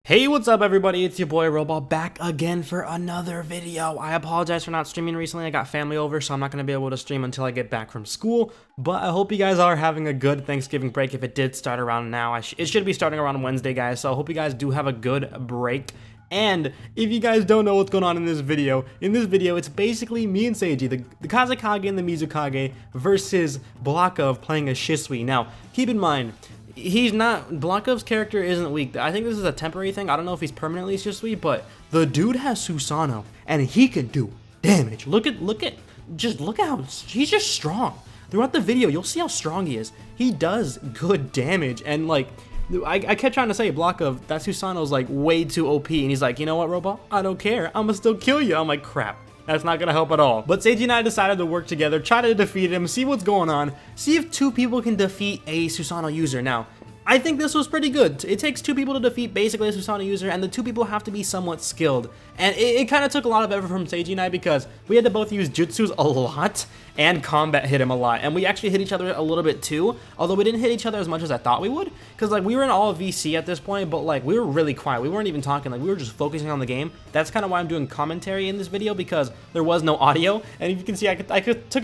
Hey, what's up everybody? It's your boy Roball back again for another video. I apologize for not streaming recently. I got family over, so I'm not going to be able to stream until I get back from school. But I hope you guys are having a good Thanksgiving break if it did start around now. It should be starting around Wednesday, guys, so I hope you guys do have a good break. And if you guys don't know what's going on in this video, it's basically me and Sagee, the Kazekage and the Mizukage versus blockof playing a Shisui. Now, keep in mind, blockof's character isn't weak. I think this is a temporary thing. I don't know if he's permanently Shisui, but the dude has Susanoo, and he can do damage. Look at how he's just strong. Throughout the video, you'll see how strong he is. He does good damage, and like, I kept trying to say, blockof, that Susanoo's like way too OP, and he's like, you know what, Roball? I don't care. I'ma still kill you. I'm like, crap. That's not gonna help at all. But Sagee and I decided to work together, try to defeat him, see what's going on, see if two people can defeat a Susanoo user. Now, I think this was pretty good. It takes two people to defeat basically a Susanoo user, and the two people have to be somewhat skilled. And it kind of took a lot of effort from Sagee and I because we had to both use jutsus a lot and combat hit him a lot. And we actually hit each other a little bit too, although we didn't hit each other as much as I thought we would. Because like we were in all VC at this point, but like we were really quiet. We weren't even talking, like we were just focusing on the game. That's kind of why I'm doing commentary in this video, because there was no audio. And if you can see, I took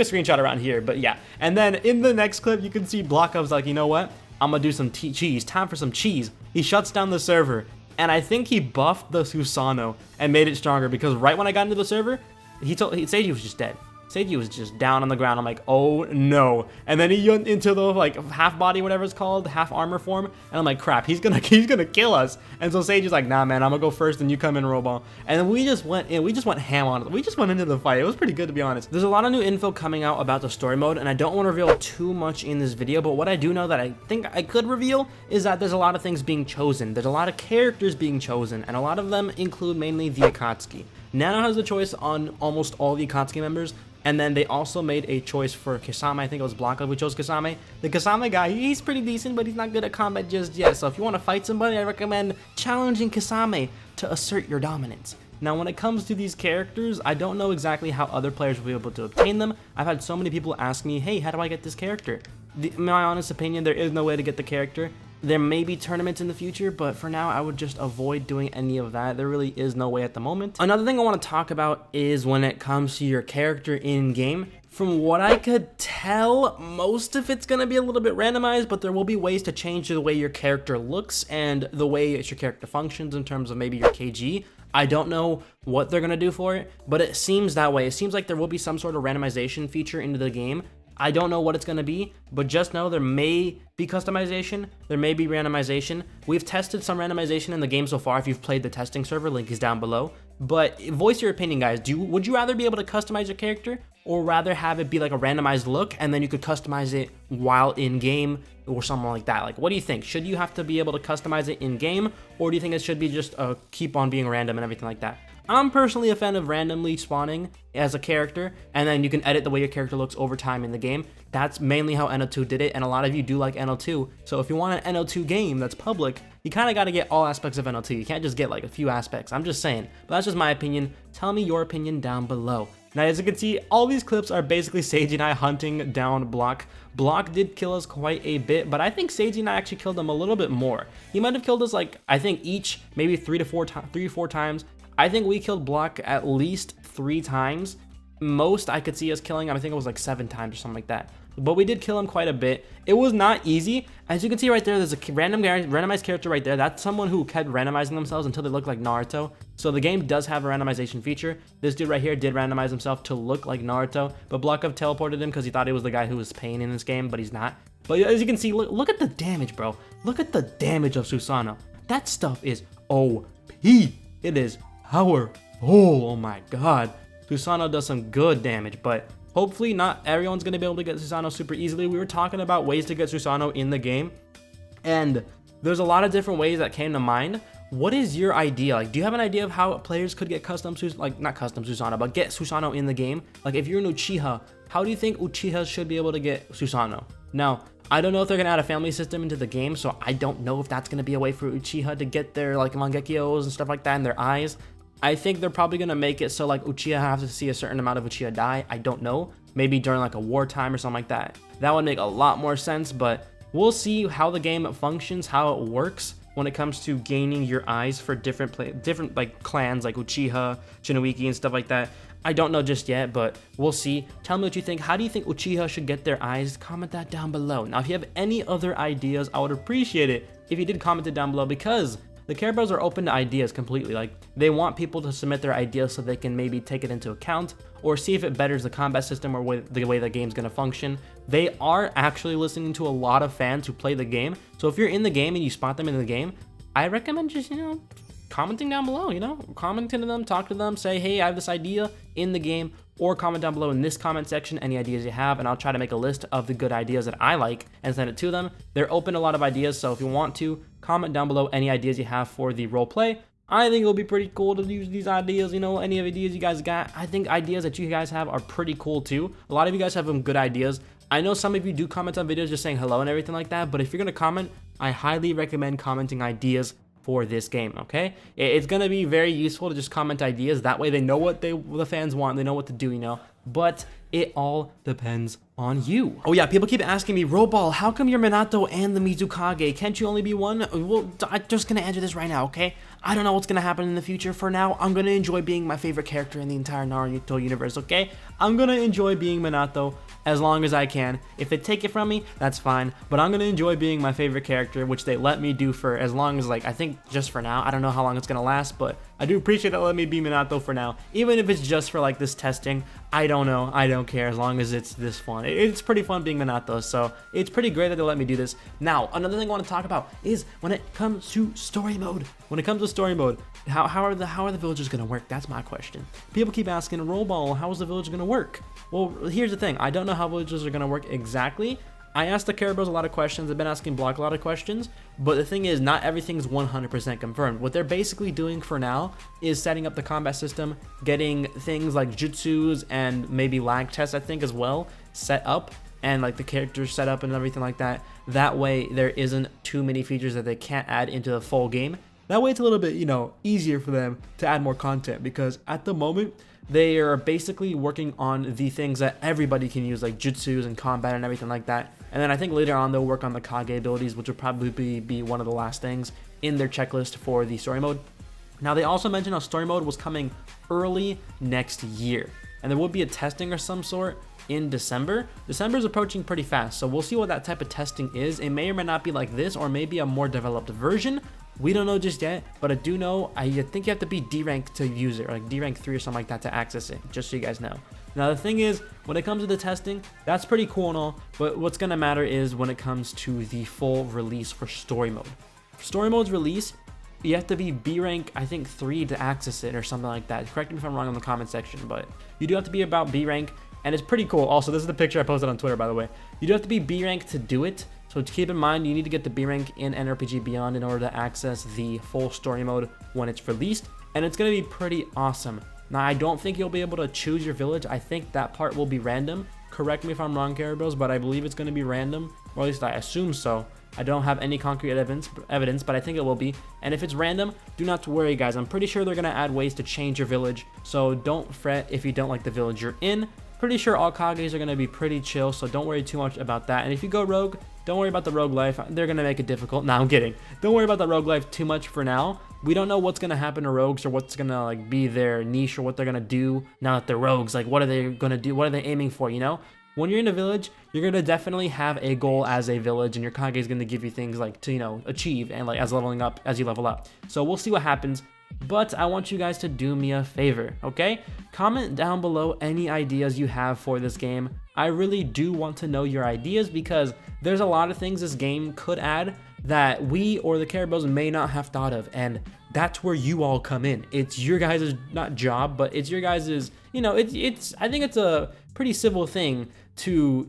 a screenshot around here, but yeah. And then in the next clip, you can see blockof's like, you know what? I'm gonna do some cheese. Time for some cheese. He shuts down the server, and I think he buffed the Susanoo and made it stronger, because right when I got into the server, Sagee was just dead. Sagee was just down on the ground. I'm like, oh no. And then he went into the like half body, whatever it's called, half armor form, and I'm like, crap, he's gonna kill us. And so Sage's like, nah man, I'm gonna go first and you come in, Roball. And then we just went ham on it. We just went into the fight. It was pretty good, to be honest. There's a lot of new info coming out about the story mode, and I don't want to reveal too much in this video, but what I do know that I think I could reveal is that there's a lot of things being chosen. There's a lot of characters being chosen, and a lot of them include mainly the Akatsuki. Nano has the choice on almost all the Akatsuki members. And then they also made a choice for Kisame. I think it was blockof who chose Kisame. The Kisame guy, he's pretty decent, but he's not good at combat just yet. So if you want to fight somebody, I recommend challenging Kisame to assert your dominance. Now, when it comes to these characters, I don't know exactly how other players will be able to obtain them. I've had so many people ask me, hey, how do I get this character? In my honest opinion, there is no way to get the character. There may be tournaments in the future, but for now, I would just avoid doing any of that. There really is no way at the moment. Another thing I want to talk about is when it comes to your character in-game. From what I could tell, most of it's going to be a little bit randomized, but there will be ways to change the way your character looks and the way your character functions in terms of maybe your KG. I don't know what they're going to do for it, but it seems that way. It seems like there will be some sort of randomization feature into the game. I don't know what it's going to be, but just know there may be customization, there may be randomization. We've tested some randomization in the game so far. If you've played the testing server, link is down below. But voice your opinion, guys. Would you rather be able to customize your character, or rather have it be like a randomized look and then you could customize it while in game or something like that? Like, what do you think? Should you have to be able to customize it in game, or do you think it should be just keep on being random and everything like that? I'm personally a fan of randomly spawning as a character, and then you can edit the way your character looks over time in the game. That's mainly how NO2 did it, and a lot of you do like NO2. So if you want an NO2 game that's public, you kind of got to get all aspects of NO2. You can't just get like a few aspects. I'm just saying, but that's just my opinion. Tell me your opinion down below. Now, as you can see, all these clips are basically Sagee and I hunting down Block. Block did kill us quite a bit, but I think Sagee and I actually killed him a little bit more. He might have killed us like, I think each, maybe three or four times. I think we killed Block at least 3 times. Most I could see us killing him, I think it was like 7 times or something like that. But we did kill him quite a bit. It was not easy. As you can see right there, there's a randomized character right there. That's someone who kept randomizing themselves until they look like Naruto. So the game does have a randomization feature. This dude right here did randomize himself to look like Naruto, but blockof teleported him because he thought he was the guy who was paying in this game, but he's not. But as you can see, look at the damage, bro. Look at the damage of Susanoo. That stuff is OP. It is powerful. Oh my god. Susanoo does some good damage, but hopefully not everyone's going to be able to get Susanoo super easily. We were talking about ways to get Susanoo in the game, and there's a lot of different ways that came to mind. What is your idea? Like, do you have an idea of how players could get not custom Susanoo, but get Susanoo in the game? Like, if you're an Uchiha, how do you think Uchihas should be able to get Susanoo? Now, I don't know if they're going to add a family system into the game, so I don't know if that's going to be a way for Uchiha to get their, like, Mangekyous and stuff like that in their eyes. I think they're probably going to make it so, like, Uchiha have to see a certain amount of Uchiha die. I don't know. Maybe during, like, a wartime or something like that. That would make a lot more sense, but we'll see how the game functions, how it works. when it comes to gaining your eyes for different like clans like Uchiha, Shinoiki, and stuff like that. I don't know just yet, but we'll see. Tell me what you think. How do you think Uchiha should get their eyes? Comment that down below. Now, if you have any other ideas, I would appreciate it if you did comment it down below, because the Care Bros are open to ideas completely. Like, they want people to submit their ideas so they can maybe take it into account or see if it betters the combat system or the way the game's gonna function. They are actually listening to a lot of fans who play the game. So if you're in the game and you spot them in the game, I recommend just, commenting down below, commenting to them, talk to them, say, hey, I have this idea in the game, or comment down below in this comment section any ideas you have, and I'll try to make a list of the good ideas that I like and send it to them. They're open to a lot of ideas, so if you want to, comment down below any ideas you have for the role play. I think it'll be pretty cool to use these ideas, any of the ideas you guys got. I think ideas that you guys have are pretty cool too. A lot of you guys have some good ideas. I know some of you do comment on videos just saying hello and everything like that, but if you're gonna comment, I highly recommend commenting ideas for this game, okay? It's gonna be very useful to just comment ideas. That way they know what the fans want, they know what to do, but it all depends on you. Oh yeah, people keep asking me, Roball, how come you're Minato and the Mizukage? Can't you only be one? Well, I'm just gonna answer this right now, okay? I don't know what's gonna happen in the future. For now, I'm gonna enjoy being my favorite character in the entire Naruto universe, okay? I'm gonna enjoy being Minato as long as I can. If they take it from me, that's fine, but I'm gonna enjoy being my favorite character, which they let me do for as long as, like, I think just for now. I don't know how long it's gonna last, but I do appreciate that let me be Minato for now. Even if it's just for like this testing, I don't know, I don't care as long as it's this fun. It's pretty fun being Minato, so it's pretty great that they let me do this. Now, another thing I want to talk about is when it comes to story mode. When it comes to story mode, how are the villagers gonna work? That's my question. People keep asking, Roball, how is the village gonna work? Well, here's the thing. I don't know how villages are gonna work exactly. I asked the Care Bros a lot of questions. I've been asking Block a lot of questions, but the thing is, not everything's 100% confirmed. What they're basically doing for now is setting up the combat system, getting things like jutsus and maybe lag tests, I think, as well, set up, and like the characters set up and everything like that. That way, there isn't too many features that they can't add into the full game. That way, it's a little bit, easier for them to add more content, because at the moment, they are basically working on the things that everybody can use, like jutsus and combat and everything like that. And then I think later on they'll work on the Kage abilities, which will probably be one of the last things in their checklist for the story mode. Now, they also mentioned how story mode was coming early next year, and there will be a testing or some sort in December. December is approaching pretty fast, so we'll see what that type of testing is. It may or may not be like this, or maybe a more developed version. We don't know just yet, but I do know, I think you have to be D rank to use it, or like D rank 3 or something like that to access it, just so you guys know. Now, the thing is, when it comes to the testing, that's pretty cool and all, but what's gonna matter is when it comes to the full release for story mode. For story mode's release, you have to be B rank, I think 3 to access it or something like that. Correct me if I'm wrong in the comment section, but you do have to be about B rank, and it's pretty cool. Also, this is the picture I posted on Twitter, by the way. You do have to be B rank to do it. So to keep in mind, you need to get the B rank in NRPG Beyond in order to access the full story mode when it's released, and it's going to be pretty awesome. Now, I don't think you'll be able to choose your village. I think that part will be random. Correct me if I'm wrong, Care Bros, but I believe it's going to be random, or at least I assume so. I don't have any concrete evidence, but I think it will be. And if it's random, do not worry, guys. I'm pretty sure they're going to add ways to change your village, so don't fret if you don't like the village you're in. Pretty sure all Kages are going to be pretty chill, so don't worry too much about that. And if you go rogue, don't worry about the rogue life. They're going to make it difficult. No, I'm kidding. Don't worry about the rogue life too much for now. We don't know what's going to happen to rogues, or what's going to be their niche, or what they're going to do now that they're rogues. Like, what are they going to do? What are they aiming for, When you're in a village, you're going to definitely have a goal as a village, and your Kage is going to give you things like to, achieve, and as leveling up as you level up. So we'll see what happens. But I want you guys to do me a favor, okay? Comment down below any ideas you have for this game. I really do want to know your ideas, because there's a lot of things this game could add that we or the Care Bros may not have thought of, and that's where you all come in. It's your guys' not job, but it's your guys', I think it's a pretty civil thing to,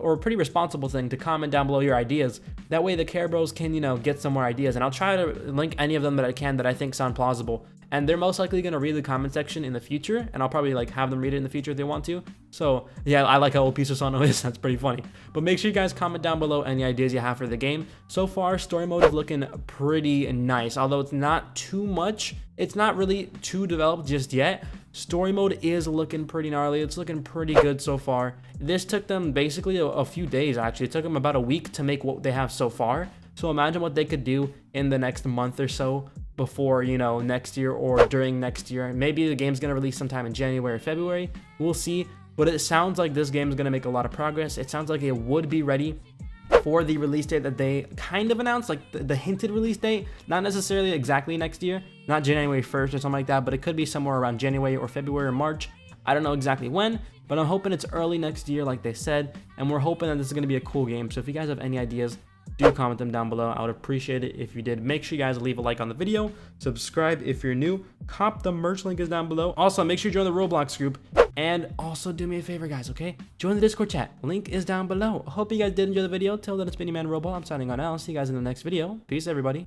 or a pretty responsible thing to comment down below your ideas. That way the Care Bros can, get some more ideas, and I'll try to link any of them that I can that I think sound plausible. And they're most likely going to read the comment section in the future, and I'll probably have them read it in the future if they want to. So yeah, I like how old Susanoo is. That's pretty funny. But make sure you guys comment down below any ideas you have for the game. So far, story mode is looking pretty nice, although it's not too much. It's not really too developed just yet. Story mode is looking pretty gnarly. It's looking pretty good so far. This took them basically a few days, actually. It took them about a week to make what they have so far. So imagine what they could do in the next month or so before, you know, next year or during next year. Maybe the game's gonna release sometime in January or February. We'll see. But it sounds like this game is gonna make a lot of progress. It sounds like it would be ready for the release date that they kind of announced, like the hinted release date, not necessarily exactly next year, not January 1st or something like that, but it could be somewhere around January or February or March. I don't know exactly when, but I'm hoping it's early next year like they said, and we're hoping that this is going to be a cool game. So if you guys have any ideas, do comment them down below. I would appreciate it if you did. Make sure you guys leave a like on the video, subscribe if you're new, cop the merch link is down below. Also, make sure you join the Roblox group, and also do me a favor, guys, okay? Join the Discord chat. Link is down below. Hope you guys did enjoy the video. Till then, it's been your man Roball. I'm signing on out. I'll see you guys in the next video. Peace, everybody.